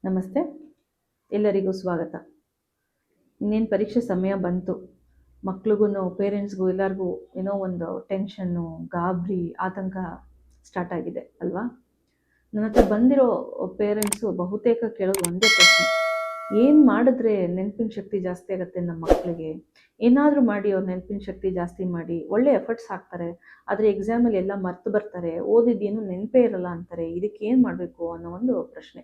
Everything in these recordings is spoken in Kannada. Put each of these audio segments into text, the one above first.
ನಮಸ್ತೆ, ಎಲ್ಲರಿಗೂ ಸ್ವಾಗತ. ಇನ್ನೇನು ಪರೀಕ್ಷೆ ಸಮಯ ಬಂತು. ಮಕ್ಳಿಗೂ ಪೇರೆಂಟ್ಸ್ಗೂ ಎಲ್ಲರಿಗೂ ಏನೋ ಒಂದು ಟೆನ್ಷನ್ನು, ಗಾಬರಿ, ಆತಂಕ ಸ್ಟಾರ್ಟ್ ಆಗಿದೆ ಅಲ್ವಾ? ನನ್ನ ಹತ್ರ ಬಂದಿರೋ ಪೇರೆಂಟ್ಸು ಬಹುತೇಕ ಕೇಳೋದು ಒಂದೇ ಪ್ರಶ್ನೆ: ಏನು ಮಾಡಿದ್ರೆ ನೆನಪಿನ ಶಕ್ತಿ ಜಾಸ್ತಿ ಆಗುತ್ತೆ ನಮ್ಮ ಮಕ್ಕಳಿಗೆ? ಏನಾದರೂ ಮಾಡಿ ಅವ್ರ ನೆನಪಿನ ಶಕ್ತಿ ಜಾಸ್ತಿ ಮಾಡಿ, ಒಳ್ಳೆ ಎಫರ್ಟ್ಸ್ ಹಾಕ್ತಾರೆ, ಆದರೆ ಎಕ್ಸಾಮಲ್ಲಿ ಎಲ್ಲ ಮರ್ತು ಬರ್ತಾರೆ, ಓದಿದ್ದೇನು ನೆನಪೇ ಇರಲ್ಲ ಅಂತಾರೆ. ಇದಕ್ಕೆ ಏನು ಮಾಡಬೇಕು ಅನ್ನೋ ಒಂದು ಪ್ರಶ್ನೆ.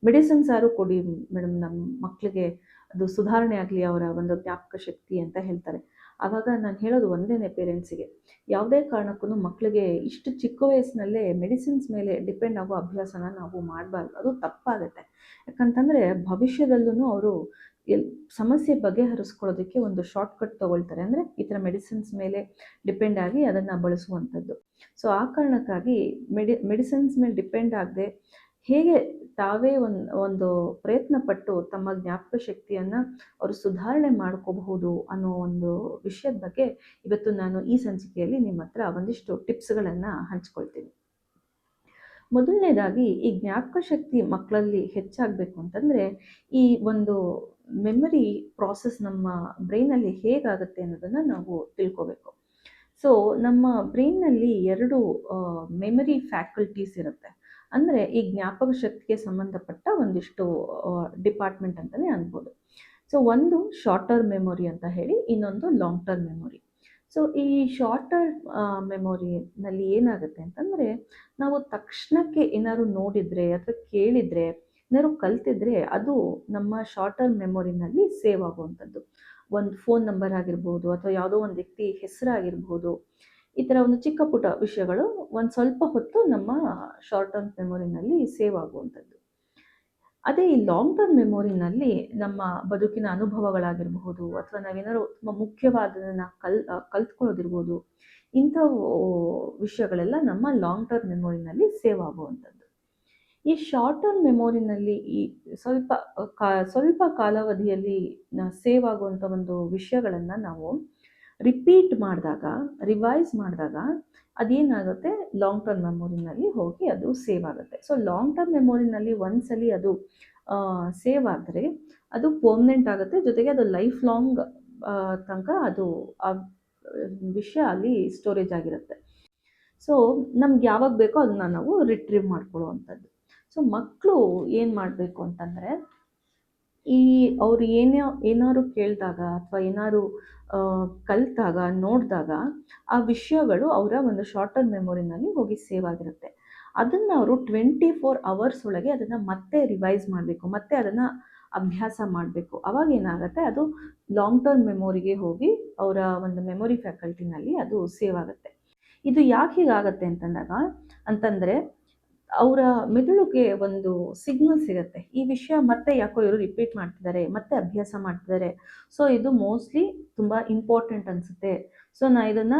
ಮೆಡಿಸಿನ್ಸ್ ಯಾರು ಕೊಡಿ ಮೇಡಮ್, ನಮ್ಮ ಮಕ್ಕಳಿಗೆ ಅದು ಸುಧಾರಣೆ ಆಗಲಿ ಅವರ ಒಂದು ಜ್ಞಾಪಕ ಶಕ್ತಿ ಅಂತ ಹೇಳ್ತಾರೆ. ಆವಾಗ ನಾನು ಹೇಳೋದು ಒಂದೇ ಪೇರೆಂಟ್ಸಿಗೆ: ಯಾವುದೇ ಕಾರಣಕ್ಕೂ ಮಕ್ಕಳಿಗೆ ಇಷ್ಟು ಚಿಕ್ಕ ವಯಸ್ಸಿನಲ್ಲೇ ಮೆಡಿಸಿನ್ಸ್ ಮೇಲೆ ಡಿಪೆಂಡ್ ಆಗೋ ಅಭ್ಯಾಸನ ನಾವು ಮಾಡಬಾರ್ದು. ಅದು ತಪ್ಪಾಗುತ್ತೆ. ಯಾಕಂತಂದರೆ ಭವಿಷ್ಯದಲ್ಲೂ ಅವರು ಸಮಸ್ಯೆ ಬಗೆಹರಿಸ್ಕೊಳ್ಳೋದಕ್ಕೆ ಒಂದು ಶಾರ್ಟ್ಕಟ್ ತೊಗೊಳ್ತಾರೆ. ಅಂದರೆ ಈ ಥರ ಮೆಡಿಸಿನ್ಸ್ ಮೇಲೆ ಡಿಪೆಂಡ್ ಆಗಿ ಅದನ್ನು ಬಳಸುವಂಥದ್ದು. ಸೊ ಆ ಕಾರಣಕ್ಕಾಗಿ ಮೆಡಿಸಿನ್ಸ್ ಮೇಲೆ ಡಿಪೆಂಡ್ ಆಗದೆ ಹೇಗೆ ತಾವೇ ಒಂದು ಪ್ರಯತ್ನ ಪಟ್ಟು ತಮ್ಮ ಜ್ಞಾಪಕ ಶಕ್ತಿಯನ್ನು ಅವರು ಸುಧಾರಣೆ ಮಾಡ್ಕೋಬಹುದು ಅನ್ನೋ ಒಂದು ವಿಷಯದ ಬಗ್ಗೆ ಇವತ್ತು ನಾನು ಈ ಸಂಚಿಕೆಯಲ್ಲಿ ನಿಮ್ಮ ಹತ್ರ ಒಂದಿಷ್ಟು ಟಿಪ್ಸ್ಗಳನ್ನು ಹಂಚ್ಕೊಳ್ತೀನಿ. ಮೊದಲನೇದಾಗಿ, ಈ ಜ್ಞಾಪಕ ಶಕ್ತಿ ಮಕ್ಕಳಲ್ಲಿ ಹೆಚ್ಚಾಗಬೇಕು ಅಂತಂದರೆ ಈ ಒಂದು ಮೆಮರಿ ಪ್ರಾಸೆಸ್ ನಮ್ಮ ಬ್ರೈನಲ್ಲಿ ಹೇಗಾಗುತ್ತೆ ಅನ್ನೋದನ್ನು ನಾವು ತಿಳ್ಕೋಬೇಕು. ಸೊ ನಮ್ಮ ಬ್ರೈನ್ನಲ್ಲಿ 2 ಮೆಮರಿ ಫ್ಯಾಕಲ್ಟೀಸ್ ಇರುತ್ತೆ. ಅಂದರೆ ಈ ಜ್ಞಾಪಕ ಶಕ್ತಿಗೆ ಸಂಬಂಧಪಟ್ಟ ಒಂದಿಷ್ಟು ಡಿಪಾರ್ಟ್ಮೆಂಟ್ ಅಂತಲೇ ಅನ್ಬೋದು. ಸೊ ಒಂದು ಶಾರ್ಟ್ ಟರ್ಮ್ ಮೆಮೊರಿ ಅಂತ ಹೇಳಿ, ಇನ್ನೊಂದು ಲಾಂಗ್ ಟರ್ಮ್ ಮೆಮೊರಿ. ಸೊ ಈ ಶಾರ್ಟ್ ಟರ್ಮ್ ಮೆಮೊರಿನಲ್ಲಿ ಏನಾಗುತ್ತೆ ಅಂತಂದರೆ, ನಾವು ತಕ್ಷಣಕ್ಕೆ ಏನಾದ್ರು ನೋಡಿದರೆ ಅಥವಾ ಕೇಳಿದರೆ, ಏನಾದ್ರು ಕಲ್ತಿದ್ರೆ ಅದು ನಮ್ಮ ಶಾರ್ಟ್ ಟರ್ಮ್ ಮೆಮೊರಿನಲ್ಲಿ ಸೇವ್ ಆಗುವಂಥದ್ದು. ಒಂದು ಫೋನ್ ನಂಬರ್ ಆಗಿರ್ಬೋದು, ಅಥವಾ ಯಾವುದೋ ಒಂದು ವ್ಯಕ್ತಿ ಹೆಸರಾಗಿರ್ಬೋದು, ಈ ಥರ ಒಂದು ಚಿಕ್ಕ ಪುಟ್ಟ ವಿಷಯಗಳು ಒಂದು ಸ್ವಲ್ಪ ಹೊತ್ತು ನಮ್ಮ ಶಾರ್ಟ್ ಟರ್ಮ್ ಮೆಮೊರಿನಲ್ಲಿ ಸೇವ್ ಆಗುವಂಥದ್ದು. ಅದೇ ಈ ಲಾಂಗ್ ಟರ್ಮ್ ಮೆಮೊರಿನಲ್ಲಿ ನಮ್ಮ ಬದುಕಿನ ಅನುಭವಗಳಾಗಿರಬಹುದು, ಅಥವಾ ನಾವೇನಾದ್ರು ತುಂಬ ಮುಖ್ಯವಾದದನ್ನು ಕಲ್ತ್ಕೊಳ್ಳೋದಿರ್ಬೋದು, ಇಂಥವು ವಿಷಯಗಳೆಲ್ಲ ನಮ್ಮ ಲಾಂಗ್ ಟರ್ಮ್ ಮೆಮೊರಿನಲ್ಲಿ ಸೇವ್ ಆಗುವಂಥದ್ದು. ಈ ಶಾರ್ಟ್ ಟರ್ಮ್ ಮೆಮೊರಿನಲ್ಲಿ ಈ ಸ್ವಲ್ಪ ಕಾಲಾವಧಿಯಲ್ಲಿ ಸೇವ್ ಆಗುವಂಥ ಒಂದು ವಿಷಯಗಳನ್ನು ನಾವು ರಿಪೀಟ್ ಮಾಡಿದಾಗ, ರಿವೈಸ್ ಮಾಡಿದಾಗ ಅದೇನಾಗುತ್ತೆ, ಲಾಂಗ್ ಟರ್ಮ್ ಮೆಮೊರಿನಲ್ಲಿ ಹೋಗಿ ಅದು ಸೇವ್ ಆಗುತ್ತೆ. ಸೊ ಲಾಂಗ್ ಟರ್ಮ್ ಮೆಮೊರಿನಲ್ಲಿ ಒಂದ್ಸಲಿ ಅದು ಸೇವ್ ಆದರೆ ಅದು ಪರ್ಮನೆಂಟ್ ಆಗುತ್ತೆ, ಜೊತೆಗೆ ಅದು ಲೈಫ್ ಲಾಂಗ್ ತನಕ ಅದು ಆ ವಿಷಯ ಅಲ್ಲಿ ಸ್ಟೋರೇಜ್ ಆಗಿರುತ್ತೆ. ಸೊ ನಮ್ಗೆ ಯಾವಾಗ ಬೇಕೋ ಅದನ್ನ ನಾವು ರಿಟ್ರೀವ್ ಮಾಡ್ಕೊಳ್ಳುವಂಥದ್ದು. ಸೊ ಮಕ್ಕಳು ಏನು ಮಾಡಬೇಕು ಅಂತಂದರೆ, ಅವ್ರು ಏನಾದ್ರು ಕೇಳಿದಾಗ ಅಥವಾ ಏನಾದ್ರು ಕಲಿತಾಗ, ನೋಡಿದಾಗ ಆ ವಿಷಯಗಳು ಅವರ ಒಂದು ಶಾರ್ಟ್ ಟರ್ಮ್ ಮೆಮೊರಿನಲ್ಲಿ ಹೋಗಿ ಸೇವ್ ಆಗಿರುತ್ತೆ. ಅದನ್ನು ಅವರು 24 hours ಒಳಗೆ ಅದನ್ನು ಮತ್ತೆ ರಿವೈಸ್ ಮಾಡಬೇಕು, ಮತ್ತೆ ಅದನ್ನು ಅಭ್ಯಾಸ ಮಾಡಬೇಕು. ಅವಾಗ ಏನಾಗುತ್ತೆ, ಅದು ಲಾಂಗ್ ಟರ್ಮ್ ಮೆಮೊರಿಗೆ ಹೋಗಿ ಅವರ ಒಂದು ಮೆಮೊರಿ ಫ್ಯಾಕಲ್ಟಿನಲ್ಲಿ ಅದು ಸೇವ್ ಆಗುತ್ತೆ. ಇದು ಯಾಕೆ ಹೀಗಾಗತ್ತೆ ಅಂತಂದರೆ ಅವರ ಮೆದುಳಿಗೆ ಒಂದು ಸಿಗ್ನಲ್ ಸಿಗುತ್ತೆ, ಈ ವಿಷಯ ಮತ್ತೆ ಯಾಕೋ ಇವರು ರಿಪೀಟ್ ಮಾಡ್ತಿದ್ದಾರೆ, ಮತ್ತೆ ಅಭ್ಯಾಸ ಮಾಡ್ತಿದ್ದಾರೆ, ಸೊ ಇದು ಮೋಸ್ಟ್ಲಿ ತುಂಬ ಇಂಪಾರ್ಟೆಂಟ್ ಅನಿಸುತ್ತೆ, ಸೊ ನಾನು ಇದನ್ನು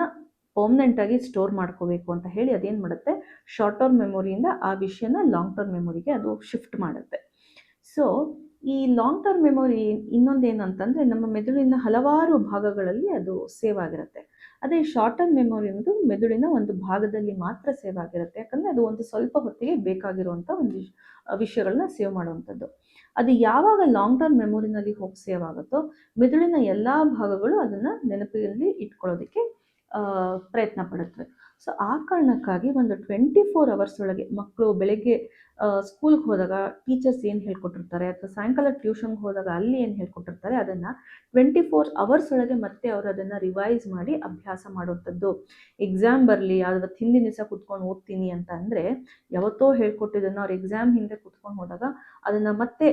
ಪರ್ಮನೆಂಟಾಗಿ ಸ್ಟೋರ್ ಮಾಡ್ಕೋಬೇಕು ಅಂತ ಹೇಳಿ ಅದೇನು ಮಾಡುತ್ತೆ, ಶಾರ್ಟ್ ಟರ್ಮ್ ಮೆಮೊರಿಯಿಂದ ಆ ವಿಷಯನ ಲಾಂಗ್ ಟರ್ಮ್ ಮೆಮೊರಿಗೆ ಅದು ಶಿಫ್ಟ್ ಮಾಡುತ್ತೆ. ಸೊ ಈ ಲಾಂಗ್ ಟರ್ಮ್ ಮೆಮೊರಿ ಇನ್ನೊಂದೇನಂತಂದರೆ, ನಮ್ಮ ಮೆದುಳಿನ ಹಲವಾರು ಭಾಗಗಳಲ್ಲಿ ಅದು ಸೇವ್ ಆಗಿರುತ್ತೆ. ಅದೇ ಶಾರ್ಟ್ ಟರ್ಮ್ ಮೆಮೊರಿ ಅನ್ನೋದು ಮೆದುಳಿನ ಒಂದು ಭಾಗದಲ್ಲಿ ಮಾತ್ರ ಸೇವ್ ಆಗಿರುತ್ತೆ. ಯಾಕಂದರೆ ಅದು ಒಂದು ಸ್ವಲ್ಪ ಹೊತ್ತಿಗೆ ಬೇಕಾಗಿರುವಂಥ ಒಂದು ವಿಷಯಗಳನ್ನ ಸೇವ್ ಮಾಡುವಂಥದ್ದು. ಅದು ಯಾವಾಗ ಲಾಂಗ್ ಟರ್ಮ್ ಮೆಮೊರಿನಲ್ಲಿ ಹೋಗಿ ಸೇವ್ ಆಗುತ್ತೋ, ಮೆದುಳಿನ ಎಲ್ಲ ಭಾಗಗಳು ಅದನ್ನು ನೆನಪಿನಲ್ಲಿ ಇಟ್ಕೊಳ್ಳೋದಕ್ಕೆ ಪ್ರಯತ್ನ ಪಡುತ್ತವೆ. ಸೊ ಆ ಕಾರಣಕ್ಕಾಗಿ ಒಂದು 24 hours ಒಳಗೆ ಮಕ್ಕಳು ಬೆಳಗ್ಗೆ ಸ್ಕೂಲ್ಗೆ ಹೋದಾಗ ಟೀಚರ್ಸ್ ಏನು ಹೇಳ್ಕೊಟ್ಟಿರ್ತಾರೆ, ಅಥವಾ ಸಾಯಂಕಾಲ ಟ್ಯೂಷನ್ಗೆ ಹೋದಾಗ ಅಲ್ಲಿ ಏನು ಹೇಳ್ಕೊಟ್ಟಿರ್ತಾರೆ, ಅದನ್ನು 24 hours ಒಳಗೆ ಮತ್ತೆ ಅವರು ಅದನ್ನು ರಿವೈಸ್ ಮಾಡಿ ಅಭ್ಯಾಸ ಮಾಡುವಂಥದ್ದು. ಎಕ್ಸಾಮ್ ಬರಲಿ, ಅದರ ಹಿಂದಿನ ದಿವಸ ಕೂತ್ಕೊಂಡು ಓದ್ತೀನಿ ಅಂತ ಅಂದರೆ, ಯಾವತ್ತೋ ಹೇಳ್ಕೊಟ್ಟಿದ್ದನ್ನು ಅವ್ರು ಎಕ್ಸಾಮ್ ಹಿಂದೆ ಕೂತ್ಕೊಂಡು ಹೋದಾಗ ಅದನ್ನು ಮತ್ತೆ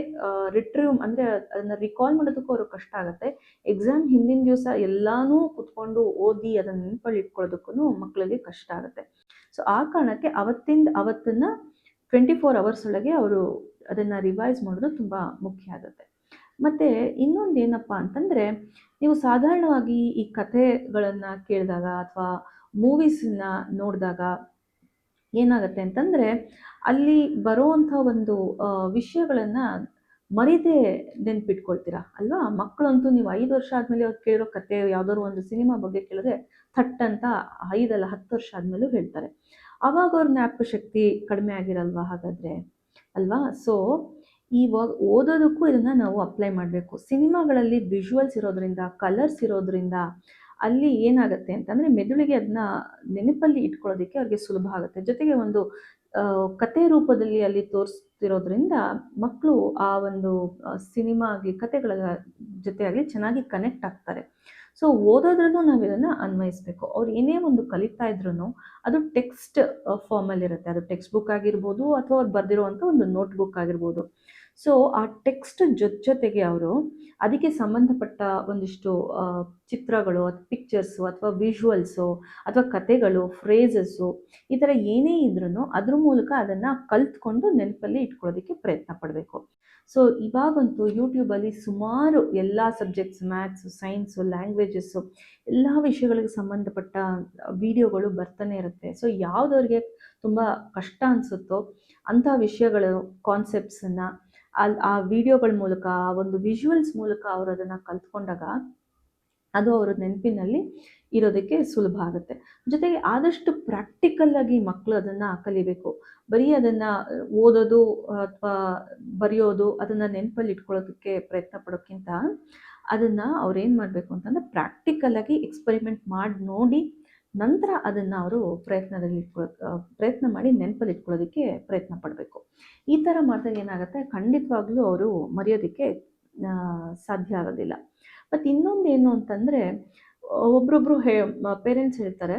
ರಿಟ್ರೀವ್ ಅಂದರೆ ಅದನ್ನು ರಿಕಾಲ್ ಮಾಡೋದಕ್ಕೂ ಅವ್ರಿಗೆ ಕಷ್ಟ ಆಗುತ್ತೆ. ಎಕ್ಸಾಮ್ ಹಿಂದಿನ ದಿವಸ ಎಲ್ಲನೂ ಕೂತ್ಕೊಂಡು ಓದಿ ಅದನ್ನು ನೆನಪಲ್ಲಿ ಇಟ್ಕೊಳ್ಳೋದಕ್ಕೂ ಮಕ್ಕಳಿಗೆ ಕಷ್ಟ ಆಗುತ್ತೆ. ಸೊ ಆ ಕಾರಣಕ್ಕೆ ಅವತ್ತನ್ನು 24 hours ಒಳಗೆ ಅವರು ಅದನ್ನು ರಿವೈಸ್ ಮಾಡೋದು ತುಂಬ ಮುಖ್ಯ ಆಗುತ್ತೆ. ಮತ್ತು ಇನ್ನೊಂದು ಏನಪ್ಪ ಅಂತಂದರೆ, ನೀವು ಸಾಧಾರಣವಾಗಿ ಈ ಕಥೆಗಳನ್ನು ಕೇಳಿದಾಗ ಅಥವಾ ಮೂವೀಸನ್ನ ನೋಡಿದಾಗ ಏನಾಗುತ್ತೆ ಅಂತಂದರೆ, ಅಲ್ಲಿ ಬರೋವಂಥ ಒಂದು ವಿಷಯಗಳನ್ನು ಮರೀದೇ ನೆನ್ಪಿಟ್ಕೊಳ್ತೀರಾ ಅಲ್ವಾ? ಮಕ್ಕಳಂತೂ ನೀವು 5 ವರ್ಷ ಆದಮೇಲೆ ಅವ್ರು ಕೇಳಿರೋ ಕತೆ, ಯಾವುದಾದ್ರು ಒಂದು ಸಿನಿಮಾ ಬಗ್ಗೆ ಕೇಳಿದ್ರೆ ಥಟ್ ಅಂತ 5 ಅಲ್ಲ 10 ವರ್ಷ ಆದಮೇಲೂ ಹೇಳ್ತಾರೆ. ಆವಾಗ ಅವ್ರ ಜ್ಞಾಪಕ ಶಕ್ತಿ ಕಡಿಮೆ ಆಗಿರಲ್ವಾ ಹಾಗಾದರೆ ಅಲ್ವಾ? ಸೊ ಇವಾಗ ಓದೋದಕ್ಕೂ ಇದನ್ನು ನಾವು ಅಪ್ಲೈ ಮಾಡಬೇಕು. ಸಿನಿಮಾಗಳಲ್ಲಿ ವಿಜುವಲ್ಸ್ ಇರೋದ್ರಿಂದ, ಕಲರ್ಸ್ ಇರೋದ್ರಿಂದ ಅಲ್ಲಿ ಏನಾಗುತ್ತೆ ಅಂತಂದರೆ ಮೆದುಳಿಗೆ ಅದನ್ನ ನೆನಪಲ್ಲಿ ಇಟ್ಕೊಳ್ಳೋದಕ್ಕೆ ಅವ್ರಿಗೆ ಸುಲಭ ಆಗುತ್ತೆ. ಜೊತೆಗೆ ಒಂದು ಕತೆ ರೂಪದಲ್ಲಿ ಅಲ್ಲಿ ತೋರಿಸ್ತಿರೋದ್ರಿಂದ ಮಕ್ಕಳು ಆ ಒಂದು ಸಿನಿಮಾ ಆಗಲಿ ಕತೆಗಳ ಜೊತೆ ಆಗಲಿ ಚೆನ್ನಾಗಿ ಕನೆಕ್ಟ್ ಆಗ್ತಾರೆ. ಸೊ ಓದೋದ್ರಲ್ಲೂ ನಾವು ಇದನ್ನು ಅನ್ವಯಿಸಬೇಕು. ಅವ್ರು ಏನೇ ಒಂದು ಕಲಿತಾ ಇದ್ರೂ ಅದು ಟೆಕ್ಸ್ಟ್ ಫಾರ್ಮಲ್ಲಿರುತ್ತೆ. ಅದು ಟೆಕ್ಸ್ಟ್ ಬುಕ್ ಆಗಿರ್ಬೋದು ಅಥವಾ ಅವ್ರು ಬರೆದಿರುವಂಥ ಒಂದು ನೋಟ್ ಬುಕ್ ಆಗಿರ್ಬೋದು. ಸೊ ಆ ಟೆಕ್ಸ್ಟ್ ಜೊತೆಗೆ ಅವರು ಅದಕ್ಕೆ ಸಂಬಂಧಪಟ್ಟ ಒಂದಿಷ್ಟು ಚಿತ್ರಗಳು ಅಥವಾ ಪಿಕ್ಚರ್ಸು ಅಥವಾ ವಿಜುವಲ್ಸು ಅಥವಾ ಕತೆಗಳು, ಫ್ರೇಸಸ್ಸು ಈ ಥರ ಏನೇ ಇದ್ರೂ ಅದ್ರ ಮೂಲಕ ಅದನ್ನು ಕಲ್ತ್ಕೊಂಡು ನೆನಪಲ್ಲಿ ಇಟ್ಕೊಳ್ಳೋದಕ್ಕೆ ಪ್ರಯತ್ನ ಪಡಬೇಕು. ಸೊ ಇವಾಗಂತೂ ಯೂಟ್ಯೂಬಲ್ಲಿ ಸುಮಾರು ಎಲ್ಲ ಸಬ್ಜೆಕ್ಟ್ಸ್, ಮ್ಯಾಥ್ಸು, ಸೈನ್ಸು, ಲ್ಯಾಂಗ್ವೇಜಸ್ಸು ಎಲ್ಲ ವಿಷಯಗಳಿಗೆ ಸಂಬಂಧಪಟ್ಟ ವಿಡಿಯೋಗಳು ಬರ್ತಾನೆ ಇರುತ್ತೆ. ಸೊ ಯಾವುದವ್ರಿಗೆ ತುಂಬ ಕಷ್ಟ ಅನಿಸುತ್ತೋ ಅಂಥ ವಿಷಯಗಳು, ಕಾನ್ಸೆಪ್ಟ್ಸನ್ನು ಆ ವಿಡಿಯೋಗಳ ಮೂಲಕ, ಆ ಒಂದು ವಿಜುವಲ್ಸ್ ಮೂಲಕ ಅವರು ಅದನ್ನು ಕಲ್ತ್ಕೊಂಡಾಗ ಅದು ಅವರ ನೆನಪಿನಲ್ಲಿ ಇರೋದಕ್ಕೆ ಸುಲಭ ಆಗುತ್ತೆ. ಜೊತೆಗೆ ಆದಷ್ಟು ಪ್ರಾಕ್ಟಿಕಲ್ಲಾಗಿ ಮಕ್ಕಳು ಅದನ್ನು ಕಲಿಬೇಕು. ಬರೀ ಅದನ್ನು ಓದೋದು ಅಥವಾ ಬರೆಯೋದು, ಅದನ್ನು ನೆನಪಲ್ಲಿ ಇಟ್ಕೊಳ್ಳೋದಕ್ಕೆ ಪ್ರಯತ್ನ ಪಡೋಕ್ಕಿಂತ ಅದನ್ನು ಅವ್ರೇನು ಮಾಡಬೇಕು ಅಂತಂದರೆ ಪ್ರಾಕ್ಟಿಕಲ್ಲಾಗಿ ಎಕ್ಸ್ಪರಿಮೆಂಟ್ ಮಾಡಿ ನೋಡಿ ನಂತರ ಅದನ್ನು ಅವರು ಪ್ರಯತ್ನ ಮಾಡಿ ನೆನಪಲ್ಲಿ ಇಟ್ಕೊಳ್ಳೋದಕ್ಕೆ ಪ್ರಯತ್ನ ಪಡಬೇಕು. ಈ ಥರ ಮಾಡಿದಾಗ ಏನಾಗುತ್ತೆ, ಖಂಡಿತವಾಗ್ಲೂ ಅವರು ಮರೆಯೋದಕ್ಕೆ ಸಾಧ್ಯ ಆಗೋದಿಲ್ಲ. ಮತ್ತು ಇನ್ನೊಂದು ಏನು ಅಂತಂದರೆ, ಒಬ್ರೊಬ್ರು ಪೇರೆಂಟ್ಸ್ ಹೇಳ್ತಾರೆ,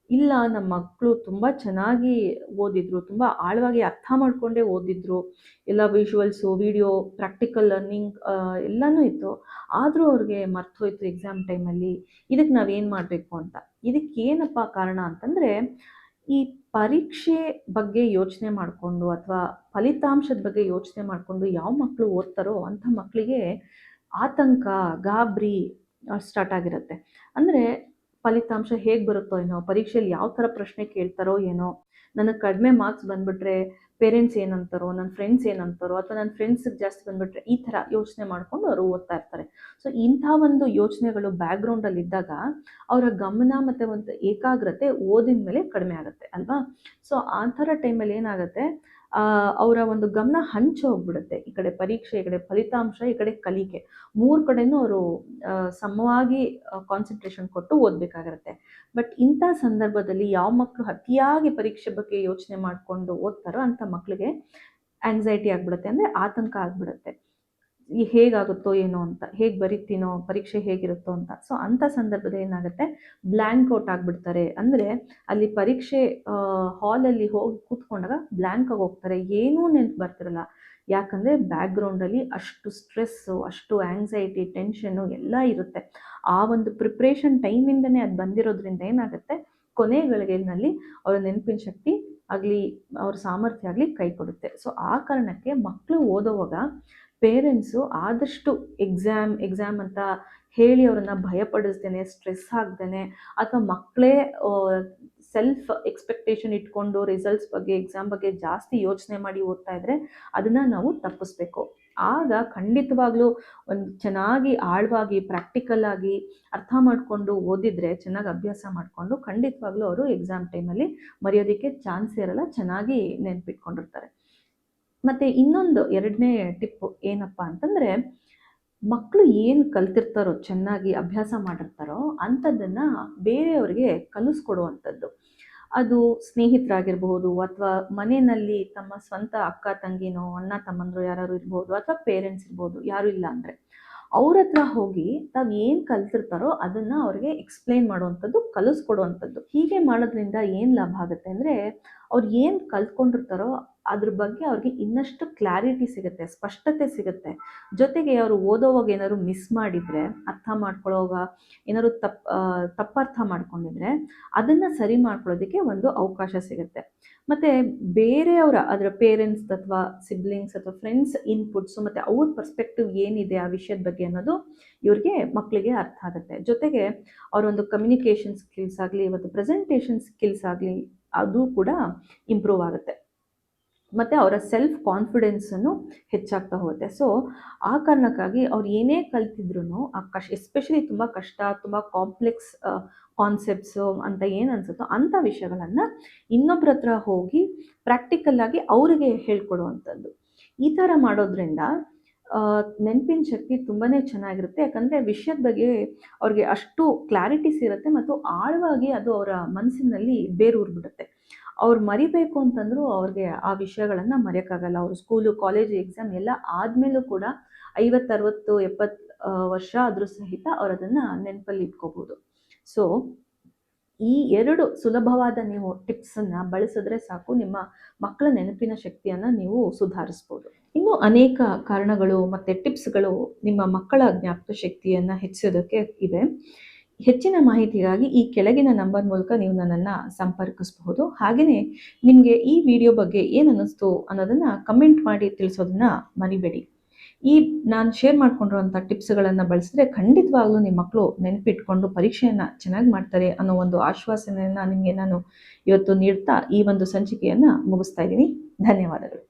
ಇಲ್ಲ ನಮ್ಮ ಮಕ್ಕಳು ತುಂಬ ಚೆನ್ನಾಗಿ ಓದಿದ್ರು, ತುಂಬ ಆಳವಾಗಿ ಅರ್ಥ ಮಾಡಿಕೊಂಡೇ ಓದಿದ್ರು, ಎಲ್ಲ ವಿಜುವಲ್ಸು, ವಿಡಿಯೋ, ಪ್ರಾಕ್ಟಿಕಲ್ ಲರ್ನಿಂಗ್ ಎಲ್ಲನೂ ಇತ್ತು, ಆದರೂ ಅವ್ರಿಗೆ ಮರ್ತೋಯ್ತು ಎಕ್ಸಾಮ್ ಟೈಮಲ್ಲಿ, ಇದಕ್ಕೆ ನಾವೇನು ಮಾಡಬೇಕು ಅಂತ. ಇದಕ್ಕೇನಪ್ಪ ಕಾರಣ ಅಂತಂದರೆ, ಈ ಪರೀಕ್ಷೆ ಬಗ್ಗೆ ಯೋಚನೆ ಮಾಡಿಕೊಂಡು ಅಥವಾ ಫಲಿತಾಂಶದ ಬಗ್ಗೆ ಯೋಚನೆ ಮಾಡಿಕೊಂಡು ಯಾವ ಮಕ್ಕಳು ಓದ್ತಾರೋ ಅಂಥ ಮಕ್ಕಳಿಗೆ ಆತಂಕ, ಗಾಬರಿ ಸ್ಟಾರ್ಟ್ ಆಗಿರುತ್ತೆ. ಅಂದರೆ ಫಲಿತಾಂಶ ಹೇಗೆ ಬರುತ್ತೋ ಏನೋ, ಪರೀಕ್ಷೆಯಲ್ಲಿ ಯಾವ ಥರ ಪ್ರಶ್ನೆ ಕೇಳ್ತಾರೋ ಏನೋ, ನನಗೆ ಕಡಿಮೆ ಮಾರ್ಕ್ಸ್ ಬಂದುಬಿಟ್ರೆ ಪೇರೆಂಟ್ಸ್ ಏನಂತಾರೋ, ನನ್ನ ಫ್ರೆಂಡ್ಸ್ ಏನಂತಾರೋ, ಅಥವಾ ನನ್ನ ಫ್ರೆಂಡ್ಸಿಗೆ ಜಾಸ್ತಿ ಬಂದುಬಿಟ್ರೆ, ಈ ಥರ ಯೋಚನೆ ಮಾಡಿಕೊಂಡು ಅವರು ಓದ್ತಾ ಇರ್ತಾರೆ. ಸೊ ಇಂಥ ಒಂದು ಯೋಚನೆಗಳು ಬ್ಯಾಕ್ಗ್ರೌಂಡಲ್ಲಿ ಇದ್ದಾಗ ಅವರ ಗಮನ ಮತ್ತು ಒಂದು ಏಕಾಗ್ರತೆ ಓದಿನ ಮೇಲೆ ಕಡಿಮೆ ಆಗುತ್ತೆ ಅಲ್ವಾ. ಸೊ ಆ ಥರ ಟೈಮಲ್ಲಿ ಏನಾಗುತ್ತೆ, ಅವರ ಒಂದು ಗಮನ ಹಂಚಿ ಹೋಗ್ಬಿಡುತ್ತೆ. ಈ ಕಡೆ ಪರೀಕ್ಷೆ, ಈ ಕಡೆ ಫಲಿತಾಂಶ, ಈ ಕಡೆ ಕಲಿಕೆ, ಮೂರು ಕಡೆನೂ ಅವರು ಸಮವಾಗಿ ಕಾನ್ಸಂಟ್ರೇಷನ್ ಕೊಟ್ಟು ಓದಬೇಕಾಗಿರುತ್ತೆ. ಬಟ್ ಇಂಥ ಸಂದರ್ಭದಲ್ಲಿ ಯಾವ ಮಕ್ಕಳು ಅತಿಯಾಗಿ ಪರೀಕ್ಷೆ ಬಗ್ಗೆ ಯೋಚನೆ ಮಾಡಿಕೊಂಡು ಓದ್ತಾರೋ ಅಂಥ ಮಕ್ಕಳಿಗೆ ಆ್ಯಂಗ್ಸೈಟಿ ಆಗಿಬಿಡುತ್ತೆ, ಅಂದರೆ ಆತಂಕ ಆಗಿಬಿಡುತ್ತೆ. ಹೇಗಾಗುತ್ತೋ ಏನೋ ಅಂತ, ಹೇಗೆ ಬರಿತೀನೋ, ಪರೀಕ್ಷೆ ಹೇಗಿರುತ್ತೋ ಅಂತ. ಸೊ ಅಂಥ ಸಂದರ್ಭದಲ್ಲಿ ಏನಾಗುತ್ತೆ, ಬ್ಲ್ಯಾಂಕ್ ಔಟ್ ಆಗಿಬಿಡ್ತಾರೆ. ಅಂದರೆ ಅಲ್ಲಿ ಪರೀಕ್ಷೆ ಹಾಲಲ್ಲಿ ಹೋಗಿ ಕೂತ್ಕೊಂಡಾಗ ಬ್ಲ್ಯಾಂಕ್ ಆಗಿ ಹೋಗ್ತಾರೆ, ಏನೂ ನೆನಪು ಬರ್ತಿರಲ್ಲ. ಯಾಕಂದರೆ ಬ್ಯಾಕ್ಗ್ರೌಂಡಲ್ಲಿ ಅಷ್ಟು ಸ್ಟ್ರೆಸ್ಸು, ಅಷ್ಟು ಆ್ಯಂಗ್ಸೈಟಿ, ಟೆನ್ಷನ್ನು ಎಲ್ಲ ಇರುತ್ತೆ. ಆ ಒಂದು ಪ್ರಿಪ್ರೇಷನ್ ಟೈಮಿಂದನೇ ಅದು ಬಂದಿರೋದ್ರಿಂದ ಏನಾಗುತ್ತೆ, ಕೊನೆ ಗಳಿಗೆಯಲ್ಲಿ ಅವರ ನೆನಪಿನ ಶಕ್ತಿ ಆಗಲಿ, ಅವ್ರ ಸಾಮರ್ಥ್ಯ ಆಗಲಿ ಕೈ ಕೊಡುತ್ತೆ. ಸೊ ಆ ಕಾರಣಕ್ಕೆ ಮಕ್ಕಳು ಓದೋವಾಗ ಪೇರೆಂಟ್ಸು ಆದಷ್ಟು ಎಕ್ಸಾಮ್ ಅಂತ ಹೇಳಿ ಅವರನ್ನು ಭಯಪಡಿಸ್ದೇನೆ, ಸ್ಟ್ರೆಸ್ ಆಗ್ದೇನೆ, ಅಥವಾ ಮಕ್ಕಳೇ ಸೆಲ್ಫ್ ಎಕ್ಸ್ಪೆಕ್ಟೇಷನ್ ಇಟ್ಕೊಂಡು ರಿಸಲ್ಟ್ಸ್ ಬಗ್ಗೆ, ಎಕ್ಸಾಮ್ ಬಗ್ಗೆ ಜಾಸ್ತಿ ಯೋಚನೆ ಮಾಡಿ ಓದ್ತಾ ಇದ್ದರೆ ಅದನ್ನು ನಾವು ತಪ್ಪಿಸ್ಬೇಕು. ಆಗ ಖಂಡಿತವಾಗ್ಲೂ ಒಂದು ಚೆನ್ನಾಗಿ ಆಳವಾಗಿ ಪ್ರಾಕ್ಟಿಕಲ್ ಆಗಿ ಅರ್ಥ ಮಾಡಿಕೊಂಡು ಓದಿದರೆ, ಚೆನ್ನಾಗಿ ಅಭ್ಯಾಸ ಮಾಡಿಕೊಂಡು ಖಂಡಿತವಾಗ್ಲೂ ಅವರು ಎಕ್ಸಾಮ್ ಟೈಮಲ್ಲಿ ಮರೆಯೋದಕ್ಕೆ ಚಾನ್ಸ್ ಇರಲ್ಲ, ಚೆನ್ನಾಗಿ ನೆನಪಿಟ್ಕೊಂಡಿರ್ತಾರೆ. ಮತ್ತು ಇನ್ನೊಂದು ಎರಡನೇ ಟಿಪ್ಪು ಏನಪ್ಪ ಅಂತಂದರೆ, ಮಕ್ಕಳು ಏನು ಕಲ್ತಿರ್ತಾರೋ, ಚೆನ್ನಾಗಿ ಅಭ್ಯಾಸ ಮಾಡಿರ್ತಾರೋ ಅಂಥದ್ದನ್ನು ಬೇರೆಯವರಿಗೆ ಕಲಿಸ್ಕೊಡುವಂಥದ್ದು. ಅದು ಸ್ನೇಹಿತರಾಗಿರ್ಬೋದು, ಅಥವಾ ಮನೆಯಲ್ಲಿ ತಮ್ಮ ಸ್ವಂತ ಅಕ್ಕ ತಂಗಿನೋ, ಅಣ್ಣ ತಮ್ಮಂದರು ಯಾರು ಇರ್ಬೋದು, ಅಥವಾ ಪೇರೆಂಟ್ಸ್ ಇರ್ಬೋದು, ಯಾರೂ ಇಲ್ಲ ಅಂದರೆ ಅವ್ರ ಹತ್ರ ಹೋಗಿ ತಾವು ಏನು ಕಲ್ತಿರ್ತಾರೋ ಅದನ್ನು ಅವ್ರಿಗೆ ಎಕ್ಸ್ಪ್ಲೈನ್ ಮಾಡುವಂಥದ್ದು, ಕಲಿಸ್ಕೊಡುವಂಥದ್ದು. ಹೀಗೆ ಮಾಡೋದ್ರಿಂದ ಏನು ಲಾಭ ಆಗುತ್ತೆ ಅಂದರೆ, ಅವ್ರು ಏನು ಕಲ್ತ್ಕೊಂಡಿರ್ತಾರೋ ಅದ್ರ ಬಗ್ಗೆ ಅವ್ರಿಗೆ ಇನ್ನಷ್ಟು ಕ್ಲಾರಿಟಿ ಸಿಗುತ್ತೆ, ಸ್ಪಷ್ಟತೆ ಸಿಗುತ್ತೆ. ಜೊತೆಗೆ ಅವರು ಓದೋವಾಗ ಏನಾದ್ರು ಮಿಸ್ ಮಾಡಿದರೆ, ಅರ್ಥ ಮಾಡ್ಕೊಳ್ಳೋವಾಗ ಏನಾದ್ರು ತಪ್ಪರ್ಥ ಮಾಡ್ಕೊಂಡಿದ್ರೆ ಅದನ್ನು ಸರಿ ಮಾಡ್ಕೊಳ್ಳೋದಕ್ಕೆ ಒಂದು ಅವಕಾಶ ಸಿಗುತ್ತೆ. ಮತ್ತು ಬೇರೆಯವರ, ಅದರ ಪೇರೆಂಟ್ಸ್ ಅಥವಾ ಸಿಬ್ಲಿಂಗ್ಸ್ ಅಥವಾ ಫ್ರೆಂಡ್ಸ್ ಇನ್ಪುಟ್ಸು ಮತ್ತು ಅವ್ರ ಪರ್ಸ್ಪೆಕ್ಟಿವ್ ಏನಿದೆ ಆ ವಿಷಯದ ಬಗ್ಗೆ ಅನ್ನೋದು ಮಕ್ಕಳಿಗೆ ಅರ್ಥ ಆಗುತ್ತೆ. ಜೊತೆಗೆ ಅವರೊಂದು ಕಮ್ಯುನಿಕೇಷನ್ ಸ್ಕಿಲ್ಸ್ ಆಗಲಿ, ಮತ್ತು ಪ್ರೆಸೆಂಟೇಷನ್ ಸ್ಕಿಲ್ಸ್ ಆಗಲಿ, ಅದು ಕೂಡ ಇಂಪ್ರೂವ್ ಆಗುತ್ತೆ. ಮತ್ತು ಅವರ ಸೆಲ್ಫ್ ಕಾನ್ಫಿಡೆನ್ಸನ್ನು ಹೆಚ್ಚಾಗ್ತಾ ಹೋಗುತ್ತೆ. ಸೊ ಆ ಕಾರಣಕ್ಕಾಗಿ ಅವ್ರು ಏನೇ ಕಲ್ತಿದ್ರು ಎಸ್ಪೆಷಲಿ ತುಂಬ ಕಷ್ಟ, ತುಂಬ ಕಾಂಪ್ಲೆಕ್ಸ್ ಕಾನ್ಸೆಪ್ಟ್ಸು ಅಂತ ಏನು ಅನಿಸುತ್ತೋ ಅಂಥ ವಿಷಯಗಳನ್ನು ಇನ್ನೊಬ್ಬರ ಹತ್ರ ಹೋಗಿ ಪ್ರಾಕ್ಟಿಕಲ್ಲಾಗಿ ಅವರಿಗೆ ಹೇಳ್ಕೊಡುವಂಥದ್ದು. ಈ ಥರ ಮಾಡೋದ್ರಿಂದ ನೆನಪಿನ ಶಕ್ತಿ ತುಂಬಾ ಚೆನ್ನಾಗಿರುತ್ತೆ. ಯಾಕಂದರೆ ವಿಷಯದ ಬಗ್ಗೆ ಅವ್ರಿಗೆ ಅಷ್ಟು ಕ್ಲಾರಿಟೀಸ್ ಇರುತ್ತೆ ಮತ್ತು ಆಳವಾಗಿ ಅದು ಅವರ ಮನಸ್ಸಿನಲ್ಲಿ ಬೇರೂರ್ಬಿಡುತ್ತೆ. ಅವ್ರು ಮರಿಬೇಕು ಅಂತಂದರೂ ಅವ್ರಿಗೆ ಆ ವಿಷಯಗಳನ್ನು ಮರೆಯೋಕ್ಕಾಗಲ್ಲ. ಅವರು ಸ್ಕೂಲು, ಕಾಲೇಜು, ಎಕ್ಸಾಮ್ ಎಲ್ಲ ಆದಮೇಲೂ ಕೂಡ 50, 60, 70 ವರ್ಷ ಆದರೂ ಸಹಿತ ಅವ್ರು ಅದನ್ನು ನೆನಪಲ್ಲಿ ಇಟ್ಕೋಬೋದು. ಸೊ ಈ 2 ಸುಲಭವಾದ ನೀವು ಟಿಪ್ಸನ್ನು ಬಳಸಿದ್ರೆ ಸಾಕು, ನಿಮ್ಮ ಮಕ್ಕಳ ನೆನಪಿನ ಶಕ್ತಿಯನ್ನು ನೀವು ಸುಧಾರಿಸ್ಬೋದು. ಇನ್ನೂ ಅನೇಕ ಕಾರಣಗಳು ಮತ್ತು ಟಿಪ್ಸ್ಗಳು ನಿಮ್ಮ ಮಕ್ಕಳ ಜ್ಞಾಪಕ ಶಕ್ತಿಯನ್ನು ಹೆಚ್ಚಿಸೋದಕ್ಕೆ ಇವೆ. ಹೆಚ್ಚಿನ ಮಾಹಿತಿಗಾಗಿ ಈ ಕೆಳಗಿನ ನಂಬರ್ ಮೂಲಕ ನೀವು ನನ್ನನ್ನು ಸಂಪರ್ಕಿಸಬಹುದು. ಹಾಗೆಯೇ ನಿಮಗೆ ಈ ವಿಡಿಯೋ ಬಗ್ಗೆ ಏನು ಅನ್ನಿಸ್ತು ಅನ್ನೋದನ್ನು ಕಮೆಂಟ್ ಮಾಡಿ ತಿಳಿಸೋದನ್ನು ಮರಿಬೇಡಿ. ನಾನು ಶೇರ್ ಮಾಡ್ಕೊಂಡಿರುವಂಥ ಟಿಪ್ಸ್ಗಳನ್ನು ಬಳಸಿದ್ರೆ ಖಂಡಿತವಾಗ್ಲೂ ನಿಮ್ಮ ಮಕ್ಕಳು ನೆನಪಿಟ್ಕೊಂಡು ಪರೀಕ್ಷೆಯನ್ನು ಚೆನ್ನಾಗಿ ಮಾಡ್ತಾರೆ ಅನ್ನೋ ಒಂದು ಆಶ್ವಾಸನೆಯನ್ನು ನಿಮಗೆ ನಾನು ಇವತ್ತು ನೀಡ್ತಾ ಈ ಒಂದು ಸಂಚಿಕೆಯನ್ನು ಮುಗಿಸ್ತಾ ಇದ್ದೀನಿ. ಧನ್ಯವಾದಗಳು.